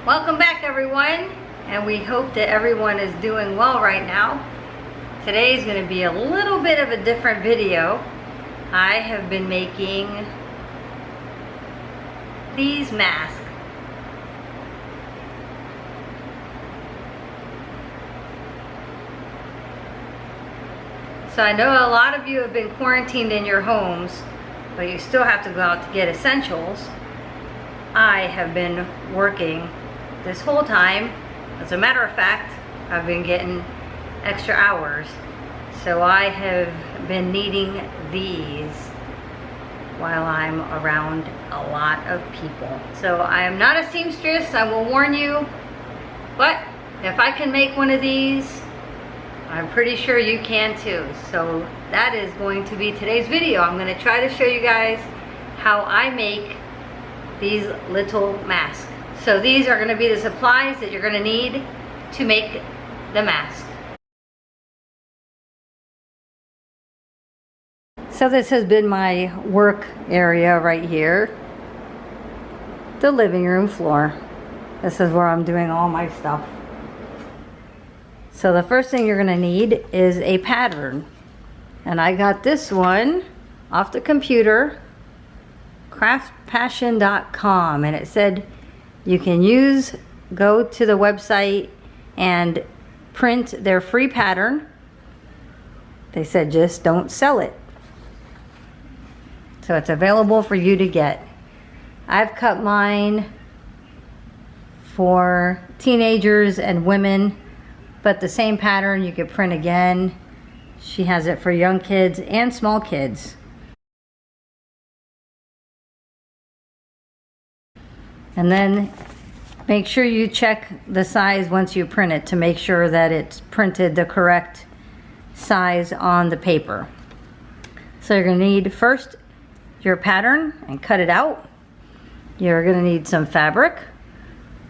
Welcome back, everyone, and we hope that everyone is doing well right now. Today is going to be a little bit of a different video. I have been making these masks. So I know a lot of you have been quarantined in your homes, but you still have to go out to get essentials. I have been working this whole time. As a matter of fact, I've been getting extra hours. So I have been needing these while I'm around a lot of people. So I am not a seamstress, I will warn you, but if I can make one of these, I'm pretty sure you can too. So that is going to be today's video. I'm going to try to show you guys how I make these little masks. So these are going to be the supplies that you're going to need to make the mask. So this has been my work area right here, the living room floor. This is where I'm doing all my stuff. So the first thing you're going to need is a pattern. And I got this one off the computer, craftpassion.com, and it said you can go to the website and print their free pattern. They said just don't sell it. So it's available for you to get. I've cut mine for teenagers and women, but the same pattern you could print again. She has it for young kids and small kids. And then make sure you check the size once you print it to make sure that it's printed the correct size on the paper. So you're going to need first your pattern and cut it out. You're going to need some fabric.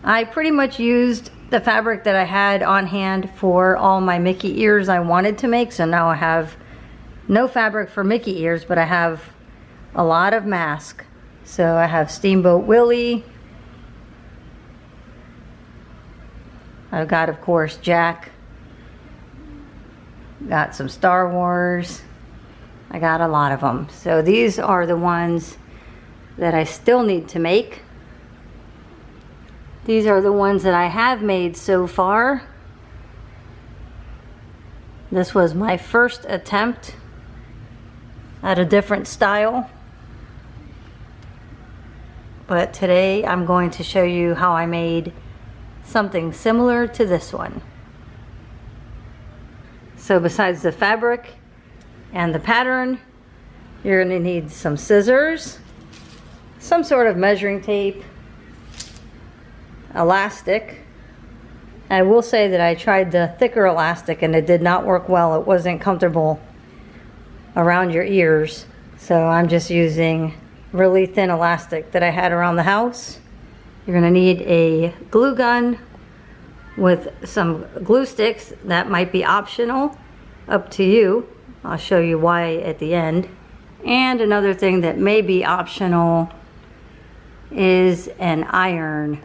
I pretty much used the fabric that I had on hand for all my Mickey ears I wanted to make, so now I have no fabric for Mickey ears, but I have a lot of mask. So I have Steamboat Willie. I've got, of course, Jack. Got some Star Wars. I got a lot of them. So these are the ones that I still need to make. These are the ones that I have made so far. This was my first attempt at a different style. But today I'm going to show you how I made something similar to this one. So besides the fabric and the pattern, you're going to need some scissors, some sort of measuring tape, elastic. I will say that I tried the thicker elastic and it did not work well. It wasn't comfortable around your ears. So I'm just using really thin elastic that I had around the house. You're going to need a glue gun with some glue sticks. That might be optional, up to you. I'll show you why at the end. And another thing that may be optional is an iron.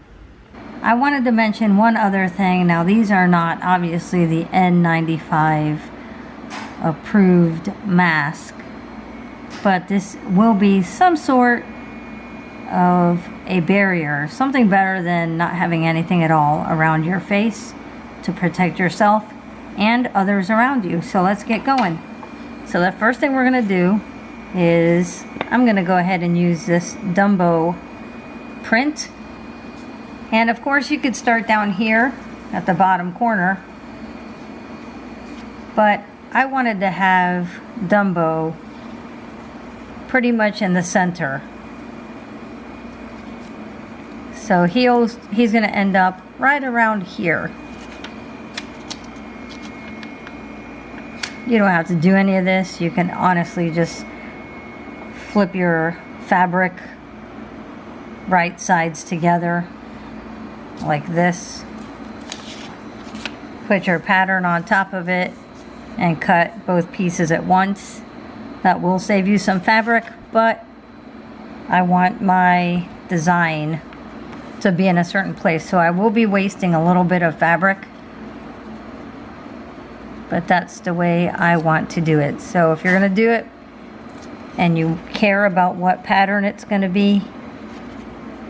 I wanted to mention one other thing. Now these are not obviously the N95 approved mask, but this will be some sort of a barrier, something better than not having anything at all around your face to protect yourself and others around you. So let's get going. So the first thing we're going to do is I'm going to go ahead and use this Dumbo print. And of course you could start down here at the bottom corner, but I wanted to have Dumbo pretty much in the center. So he's going to end up right around here. You don't have to do any of this. You can honestly just flip your fabric right sides together like this. Put your pattern on top of it and cut both pieces at once. That will save you some fabric, but I want my design to be in a certain place. So I will be wasting a little bit of fabric, but that's the way I want to do it. So if you're gonna do it and you care about what pattern it's gonna be,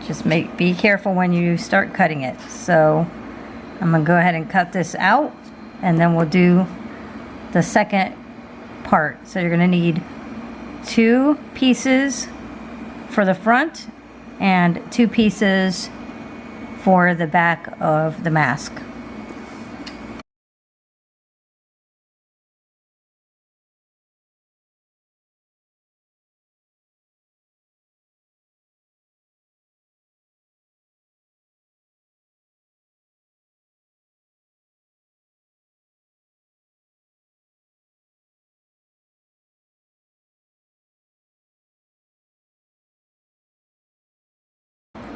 just be careful when you start cutting it. So I'm gonna go ahead and cut this out, and then we'll do the second part. So you're gonna need 2 pieces for the front and 2 pieces for the back of the mask.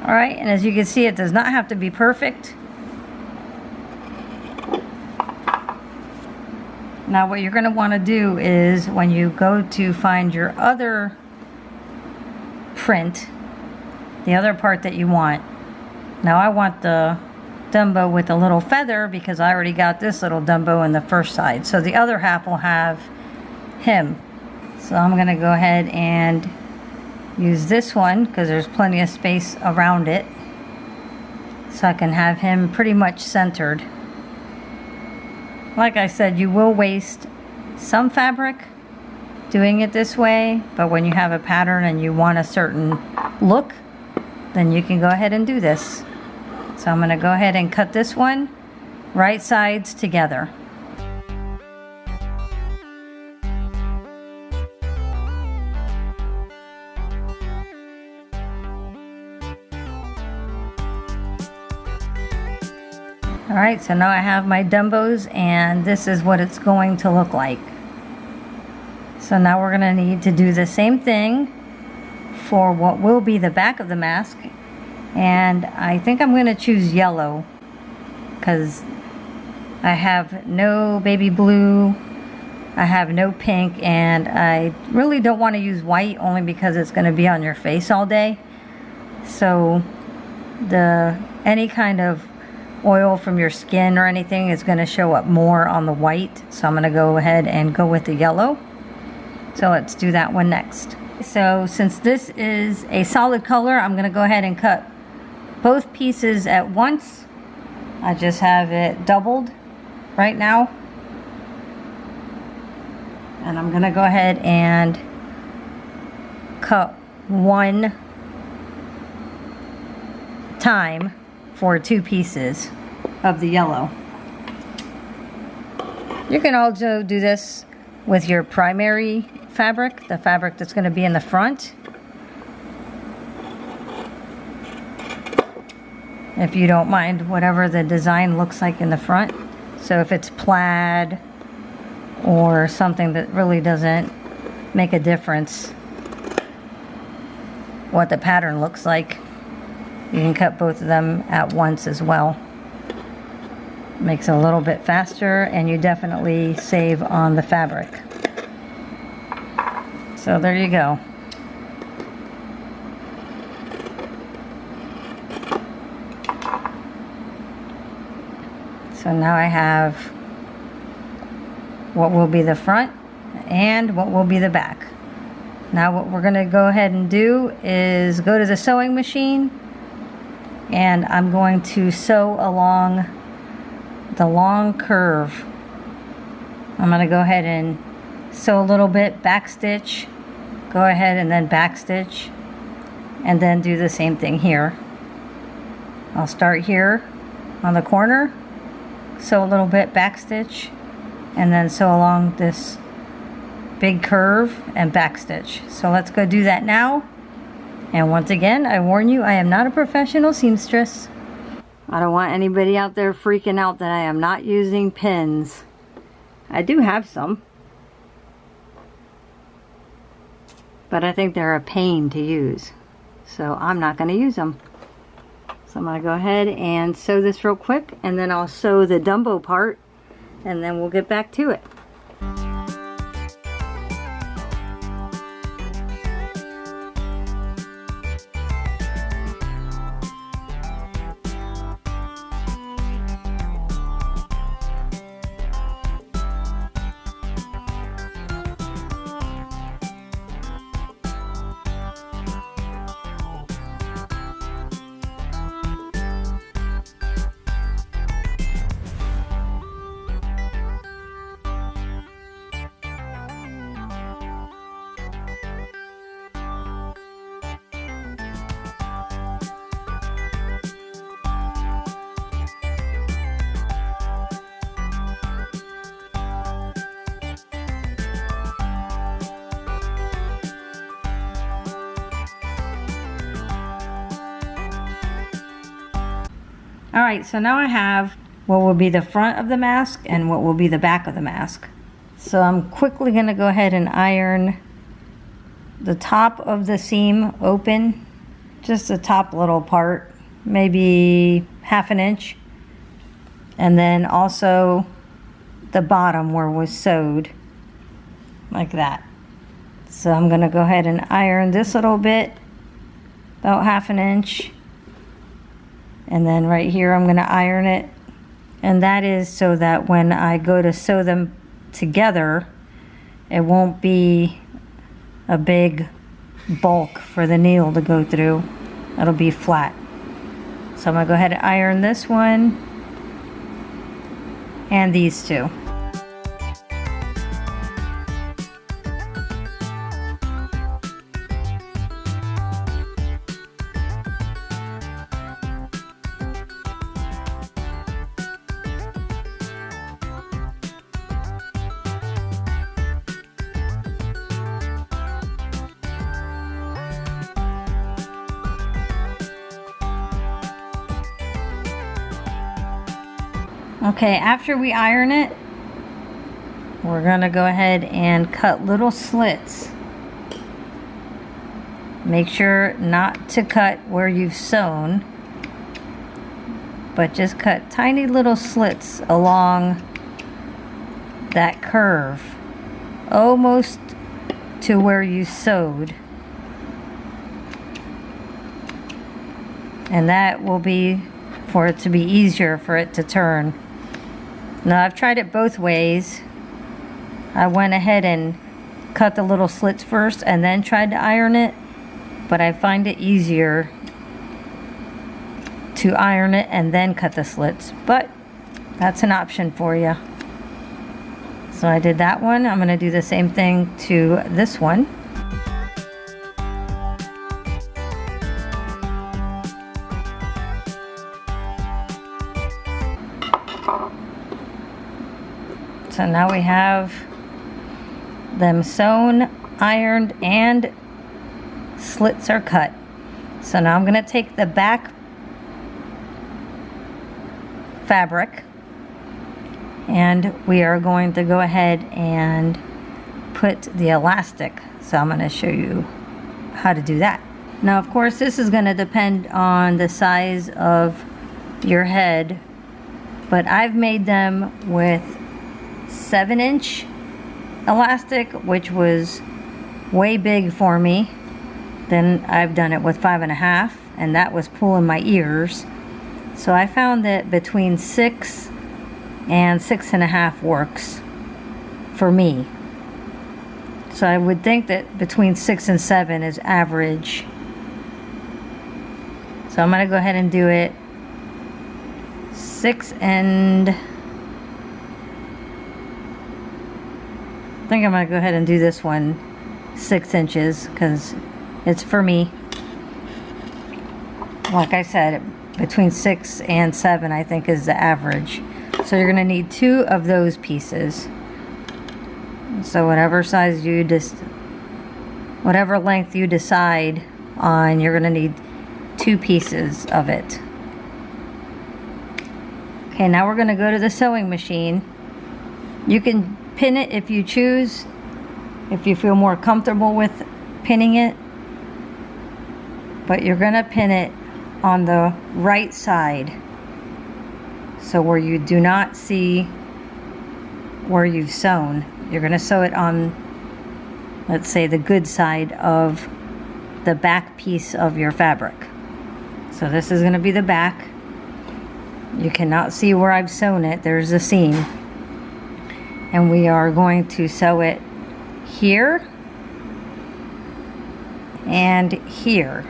All right, and as you can see, it does not have to be perfect. Now what you're going to want to do is when you go to find your other print, the other part that you want. Now I want the Dumbo with a little feather because I already got this little Dumbo in the first side. So the other half will have him. So I'm going to go ahead and use this one because there's plenty of space around it, so I can have him pretty much centered. Like I said, you will waste some fabric doing it this way, but when you have a pattern and you want a certain look, then you can go ahead and do this. So I'm going to go ahead and cut this one right sides together. Alright, so now I have my Dumbos, and this is what it's going to look like. So now we're going to need to do the same thing for what will be the back of the mask. And I think I'm going to choose yellow because I have no baby blue, I have no pink, and I really don't want to use white only because it's going to be on your face all day. So any kind of oil from your skin or anything is going to show up more on the white, so I'm going to go ahead and go with the yellow. So let's do that one next. So since this is a solid color, I'm going to go ahead and cut both pieces at once. I just have it doubled right now, and I'm going to go ahead and cut one time for 2 pieces of the yellow. You can also do this with your primary fabric, the fabric that's going to be in the front, if you don't mind whatever the design looks like in the front. So if it's plaid or something that really doesn't make a difference what the pattern looks like, you can cut both of them at once as well. Makes it a little bit faster, and you definitely save on the fabric. So there you go. So now I have what will be the front and what will be the back. Now what we're going to go ahead and do is go to the sewing machine, and I'm going to sew along the long curve. I'm going to go ahead and sew a little bit, back stitch, go ahead and then back stitch, and then do the same thing here. I'll start here on the corner, sew a little bit, back stitch, and then sew along this big curve and back stitch. So let's go do that now. And once again, I warn you, I am not a professional seamstress. I don't want anybody out there freaking out that I am not using pins. I do have some, but I think they're a pain to use, so I'm not going to use them. So I'm going to go ahead and sew this real quick, and then I'll sew the Dumbo part, and then we'll get back to it. All right, so now I have what will be the front of the mask and what will be the back of the mask. So I'm quickly gonna go ahead and iron the top of the seam open, just the top little part, maybe 1/2 inch. And then also the bottom where it was sewed, like that. So I'm gonna go ahead and iron this little bit, about 1/2 inch. And then right here I'm gonna iron it. And that is so that when I go to sew them together, it won't be a big bulk for the needle to go through. It'll be flat. So I'm gonna go ahead and iron this one and these two. Okay, after we iron it, we're gonna go ahead and cut little slits. Make sure not to cut where you've sewn, but just cut tiny little slits along that curve, almost to where you sewed. And that will be for it to be easier for it to turn. Now I've tried it both ways. I went ahead and cut the little slits first and then tried to iron it, but I find it easier to iron it and then cut the slits, but that's an option for you. So I did that one. I'm going to do the same thing to this one. So now we have them sewn, ironed, and slits are cut. So now I'm going to take the back fabric and we are going to go ahead and put the elastic. So I'm going to show you how to do that. Now of course this is going to depend on the size of your head, but I've made them with 7-inch elastic, which was way big for me. Then I've done it with 5.5, and that was pulling my ears. So I found that between 6 and 6.5 works for me. So I would think that between 6 and 7 is average. So I'm going to go ahead and do it 6 and I think I'm going to go ahead and do this one 6 inches because it's for me. Like I said, between 6 and 7 I think is the average. So you're going to need 2 of those pieces. So whatever size you whatever length you decide on, you're going to need 2 pieces of it. Okay, now we're going to go to the sewing machine. You can pin it if you choose, if you feel more comfortable with pinning it, but you're going to pin it on the right side, so where you do not see where you've sewn. You're going to sew it on, let's say, the good side of the back piece of your fabric. So this is going to be the back. You cannot see where I've sewn it. There's a seam. And we are going to sew it here and here.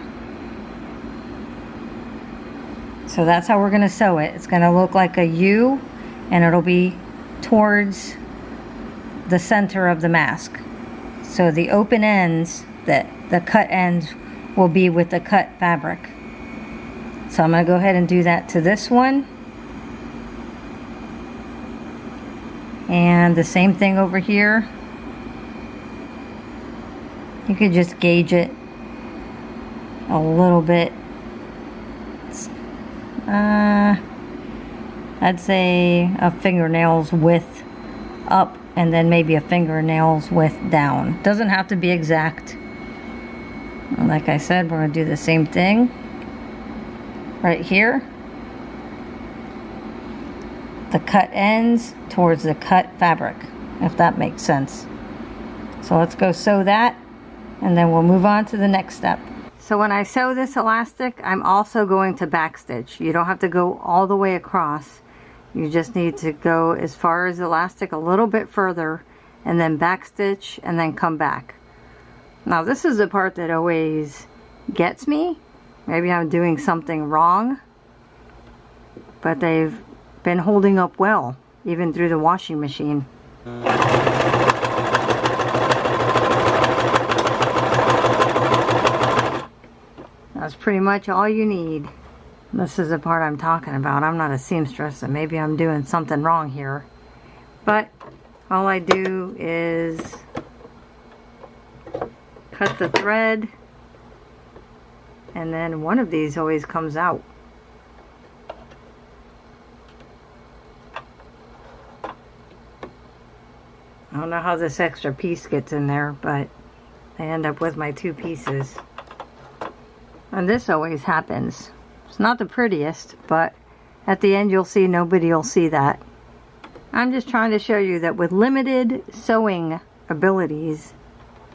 So that's how we're going to sew it. It's going to look like a U, and it'll be towards the center of the mask. So the open ends, the cut ends, will be with the cut fabric. So I'm going to go ahead and do that to this one. And the same thing over here. You could just gauge it a little bit. I'd say a fingernail's width up and then maybe a fingernail's width down. Doesn't have to be exact. Like I said, we're going to do the same thing right here. The cut ends towards the cut fabric, if that makes sense. So let's go sew that, and then we'll move on to the next step. So when I sew this elastic, I'm also going to backstitch. You don't have to go all the way across. You just need to go as far as elastic, a little bit further, and then backstitch, and then come back. Now this is the part that always gets me. Maybe I'm doing something wrong, but they've been holding up well, even through the washing machine. That's pretty much all you need. This is the part I'm talking about. I'm not a seamstress, so maybe I'm doing something wrong here. But all I do is cut the thread, and then one of these always comes out. I don't know how this extra piece gets in there, but I end up with my two pieces. And this always happens. It's not the prettiest, but at the end you'll see nobody will see that. I'm just trying to show you that with limited sewing abilities,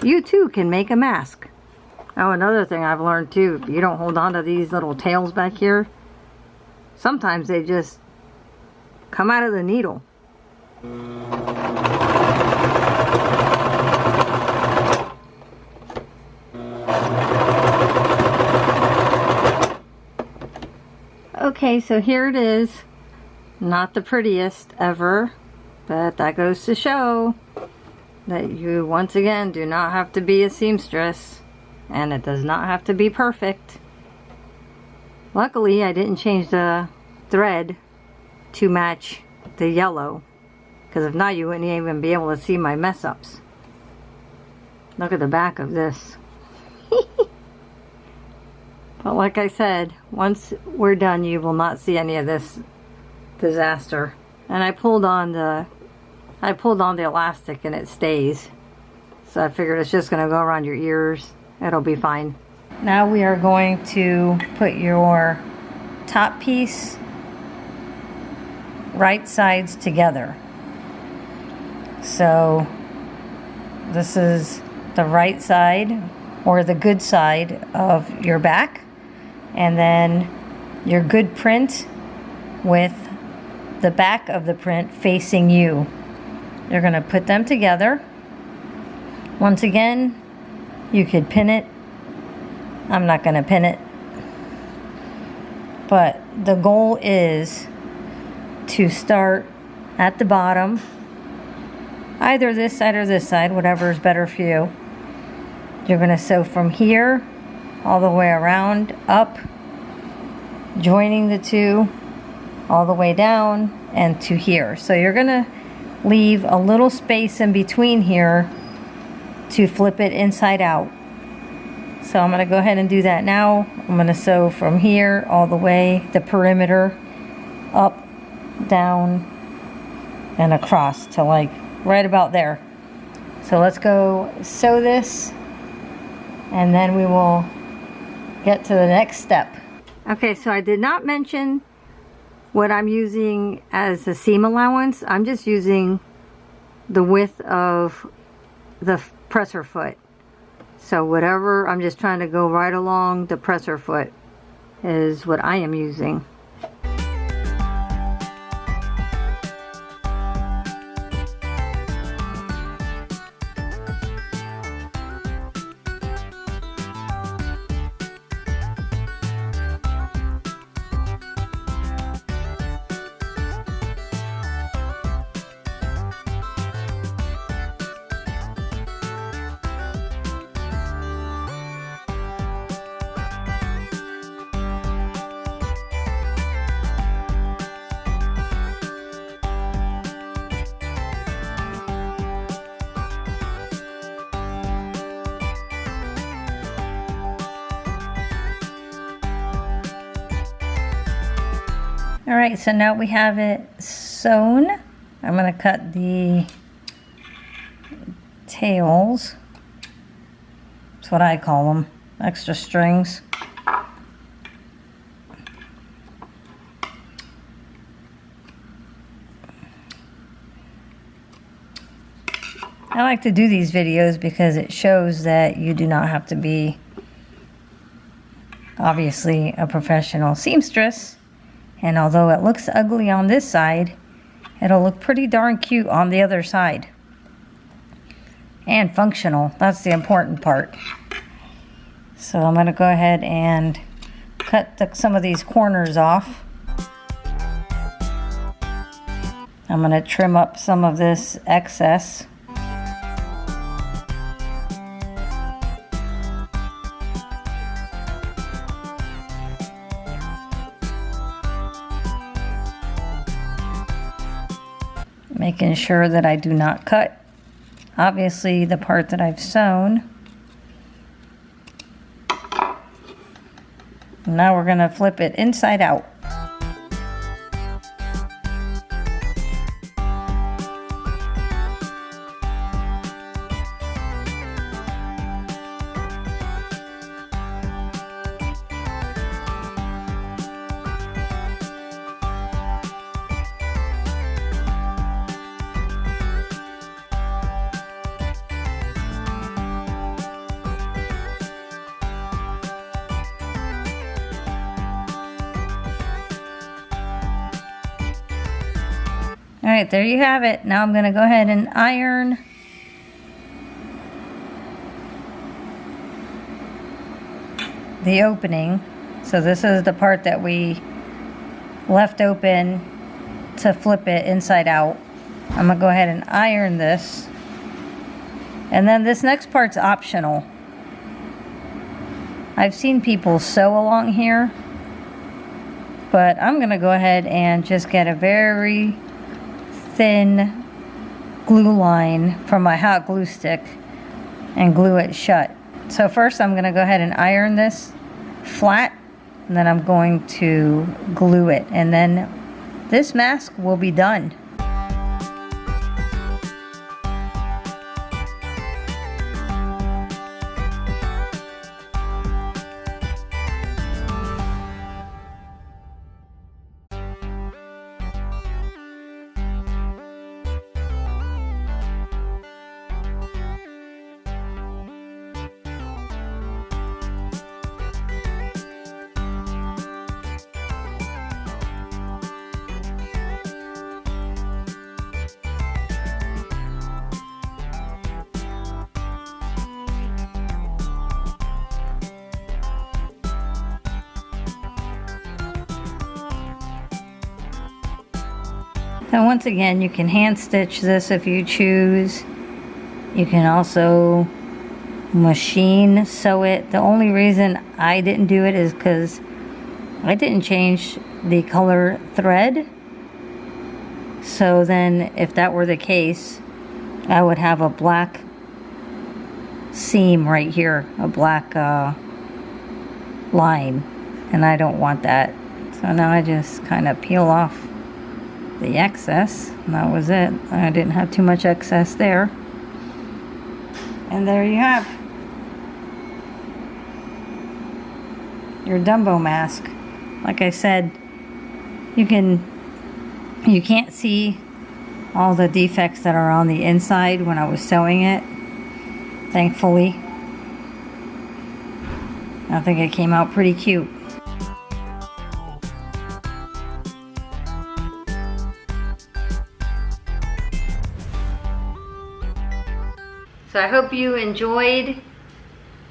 you too can make a mask. Oh, another thing I've learned too, if you don't hold on to these little tails back here, sometimes they just come out of the needle. Okay, so here it is. Not the prettiest ever, but that goes to show that you once again do not have to be a seamstress, and it does not have to be perfect. Luckily I didn't change the thread to match the yellow, because if not you wouldn't even be able to see my mess ups. Look at the back of this. But like I said, once we're done you will not see any of this disaster. And I pulled on the elastic and it stays. So I figured it's just going to go around your ears. It'll be fine. Now we are going to put your top piece right sides together. So this is the right side, or the good side of your back, and then your good print with the back of the print facing you. You're going to put them together. Once again, you could pin it. I'm not going to pin it, but the goal is to start at the bottom, either this side or this side, whatever is better for you. You're going to sew from here all the way around, up, joining the two, all the way down, and to here. So you're going to leave a little space in between here to flip it inside out. So I'm going to go ahead and do that now. I'm going to sew from here all the way, the perimeter, up, down, and across to like right about there. So let's go sew this, and then we will get to the next step. Okay, so I did not mention what I'm using as the seam allowance. I'm just using the width of the presser foot. So whatever, I'm just trying to go right along the presser foot is what I am using. All right, so now we have it sewn. I'm gonna cut the tails. That's what I call them, extra strings. I like to do these videos because it shows that you do not have to be, obviously, a professional seamstress. And although it looks ugly on this side, it'll look pretty darn cute on the other side. And functional, that's the important part. So I'm gonna go ahead and cut some of these corners off. I'm gonna trim up some of this excess. Making sure that I do not cut, obviously, the part that I've sewn. Now we're going to flip it inside out. All right, there you have it. Now I'm going to go ahead and iron the opening. So this is the part that we left open to flip it inside out. I'm going to go ahead and iron this. And then this next part's optional. I've seen people sew along here, but I'm going to go ahead and just get a very thin glue line from my hot glue stick and glue it shut. So first I'm going to go ahead and iron this flat, and then I'm going to glue it, and then this mask will be done. Now once again, you can hand stitch this if you choose. You can also machine sew it. The only reason I didn't do it is because I didn't change the color thread. So then if that were the case, I would have a black seam right here, a black line, and I don't want that. So now I just kind of peel off the excess, and that was it. I didn't have too much excess there. And there you have your Dumbo mask. Like I said, you can't see all the defects that are on the inside when I was sewing it, thankfully. I think it came out pretty cute. So I hope you enjoyed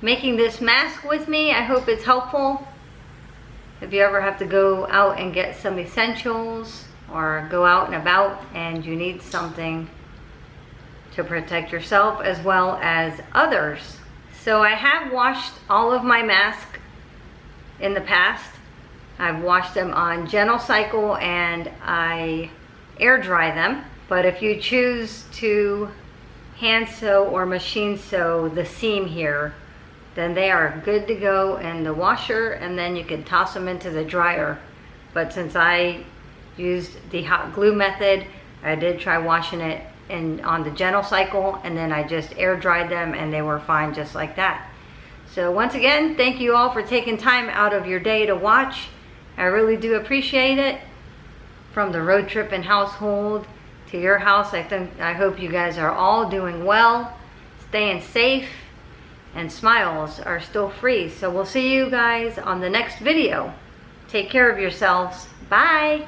making this mask with me. I hope it's helpful. If you ever have to go out and get some essentials or go out and about and you need something to protect yourself as well as others. So I have washed all of my masks in the past. I've washed them on Gentle Cycle and I air dry them. But if you choose to hand sew or machine sew the seam here, then they are good to go in the washer, and then you can toss them into the dryer. But since I used the hot glue method. I did try washing it on the gentle cycle, and then I just air dried them and they were fine just like that. So once again, thank you all for taking time out of your day to watch. I really do appreciate it. From the Road Trippin household to your house, I hope you guys are all doing well, staying safe, and smiles are still free. So we'll see you guys on the next video. Take care of yourselves. Bye.